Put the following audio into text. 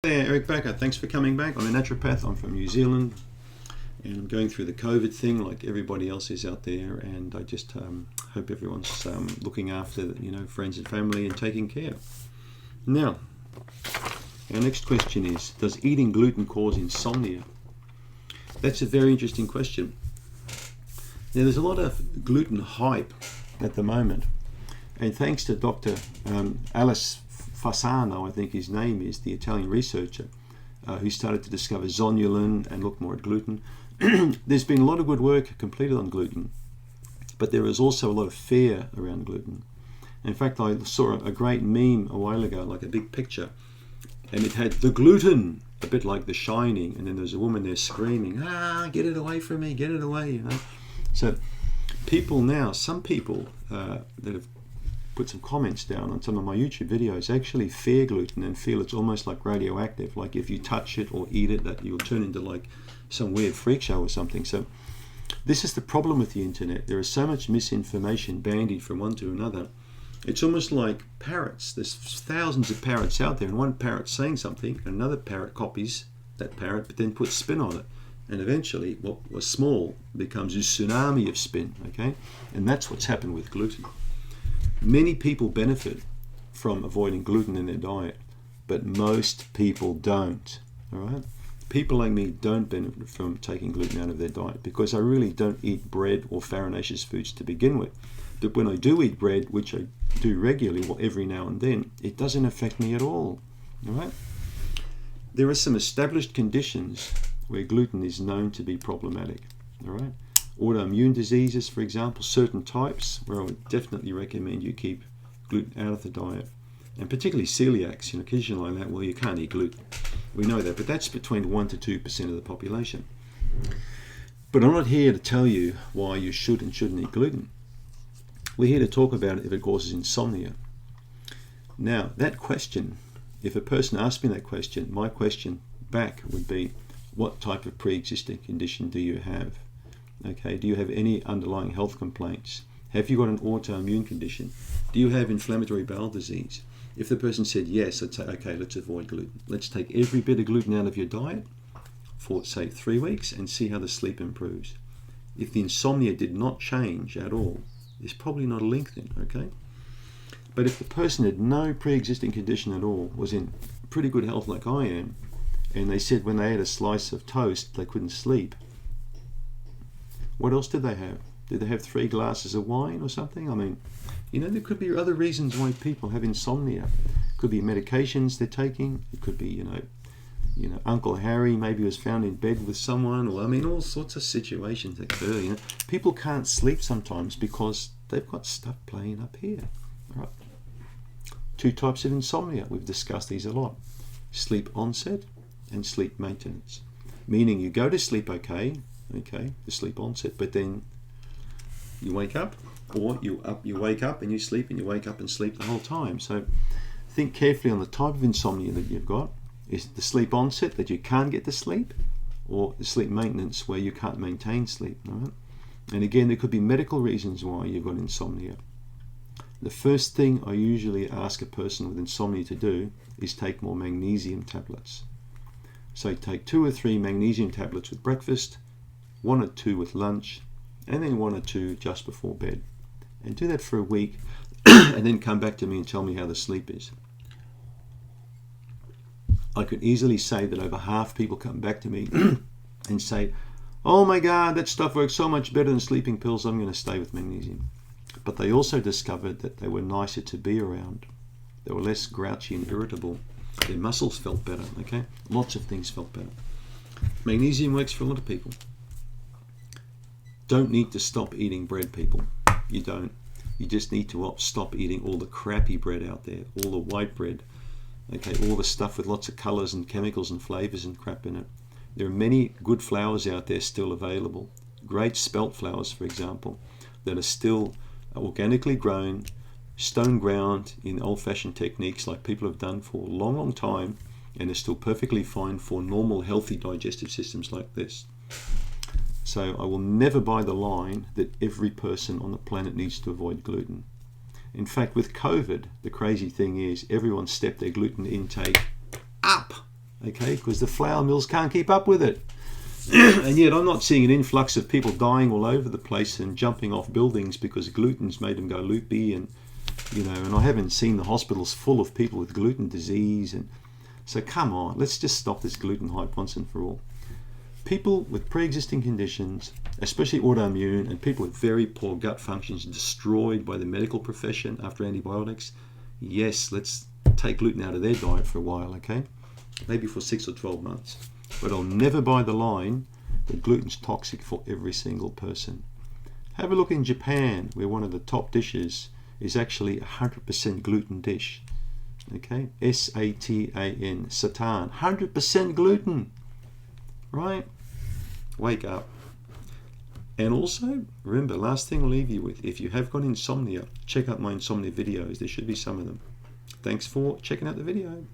Hey, Eric Bakker, thanks for coming back. I'm a naturopath. I'm from New Zealand, and I'm going through the COVID thing like everybody else is out there. And I just hope everyone's looking after friends and family and taking care. Now, our next question is: does eating gluten cause insomnia? That's a very interesting question. Now, there's a lot of gluten hype at the moment, and thanks to Dr. Alice Fasano, I think his name is, the Italian researcher who started to discover zonulin and look more at gluten. There's been a lot of good work completed on gluten, but there is also a lot of fear around gluten. In fact, I saw a great meme a while ago, like a big picture, and it had the gluten, a bit like The Shining, and then there's a woman there screaming, get it away from me, get it away, So people now, some people that have put some comments down on some of my YouTube videos actually fear gluten and feel it's almost like radioactive, like if you touch it or eat it that you'll turn into like some weird freak show or something. So this is the problem with the internet. There is so much misinformation bandied from one to another. It's almost like parrots. There's thousands of parrots out there, and one parrot saying something, and another parrot copies that parrot but then puts spin on it, and eventually what was small becomes a tsunami of spin. Okay, and that's what's happened with gluten. Many people benefit from avoiding gluten in their diet, but most people don't. All right? People like me don't benefit from taking gluten out of their diet because I really don't eat bread or farinaceous foods to begin with. But when I do eat bread, which I do regularly, well, every now and then, it doesn't affect me at all. All right? There are some established conditions where gluten is known to be problematic. All right? Autoimmune diseases, for example, certain types, where I would definitely recommend you keep gluten out of the diet. And particularly celiacs, condition like that, well, you can't eat gluten. We know that, but that's between 1 to 2% of the population. But I'm not here to tell you why you should and shouldn't eat gluten. We're here to talk about it if it causes insomnia. Now, that question, if a person asked me that question, my question back would be, what type of pre-existing condition do you have? Okay, do you have any underlying health complaints? Have you got an autoimmune condition? Do you have inflammatory bowel disease? If the person said yes, I'd say, okay, let's avoid gluten. Let's take every bit of gluten out of your diet for, say, 3 weeks and see how the sleep improves. If the insomnia did not change at all, there's probably not a link then, okay? But if the person had no pre-existing condition at all, was in pretty good health like I am, and they said when they had a slice of toast they couldn't sleep, what else did they have? Did they have 3 glasses of wine or something? I mean, there could be other reasons why people have insomnia. It could be medications they're taking. It could be, Uncle Harry maybe was found in bed with someone, or all sorts of situations occur. People can't sleep sometimes because they've got stuff playing up here. All right. 2 types of insomnia. We've discussed these a lot. Sleep onset and sleep maintenance. Meaning you go to sleep okay, the sleep onset, but then you wake up, or you wake up and you sleep, and you wake up and sleep the whole time. So think carefully on the type of insomnia that you've got. Is it the sleep onset that you can't get to sleep, or the sleep maintenance where you can't maintain sleep? Right? And again, there could be medical reasons why you've got insomnia. The first thing I usually ask a person with insomnia to do is take more magnesium tablets. So take 2 or 3 magnesium tablets with breakfast, 1 or 2 with lunch, and then 1 or 2 just before bed. And do that for a week, and then come back to me and tell me how the sleep is. I could easily say that over half people come back to me and say, oh my God, that stuff works so much better than sleeping pills, I'm going to stay with magnesium. But they also discovered that they were nicer to be around. They were less grouchy and irritable. Their muscles felt better, okay? Lots of things felt better. Magnesium works for a lot of people. Don't need to stop eating bread, people. You don't. You just need to stop eating all the crappy bread out there, all the white bread, okay, all the stuff with lots of colors and chemicals and flavors and crap in it. There are many good flours out there still available. Great spelt flours, for example, that are still organically grown, stone ground in old-fashioned techniques like people have done for a long, long time, and are still perfectly fine for normal, healthy digestive systems like this. So I will never buy the line that every person on the planet needs to avoid gluten. In fact, with COVID, the crazy thing is everyone stepped their gluten intake up. okay, because the flour mills can't keep up with it. And yet I'm not seeing an influx of people dying all over the place and jumping off buildings because gluten's made them go loopy, and and I haven't seen the hospitals full of people with gluten disease. And so come on, let's just stop this gluten hype once and for all. People with pre-existing conditions, especially autoimmune, and people with very poor gut functions destroyed by the medical profession after antibiotics, yes, let's take gluten out of their diet for a while, okay? Maybe for 6 or 12 months. But I'll never buy the line that gluten's toxic for every single person. Have a look in Japan, where one of the top dishes is actually 100% gluten dish. Okay, S-A-T-A-N, satan, 100% gluten, right? Wake up. And also, remember, last thing I'll leave you with, if you have got insomnia, check out my insomnia videos. There should be some of them. Thanks for checking out the video.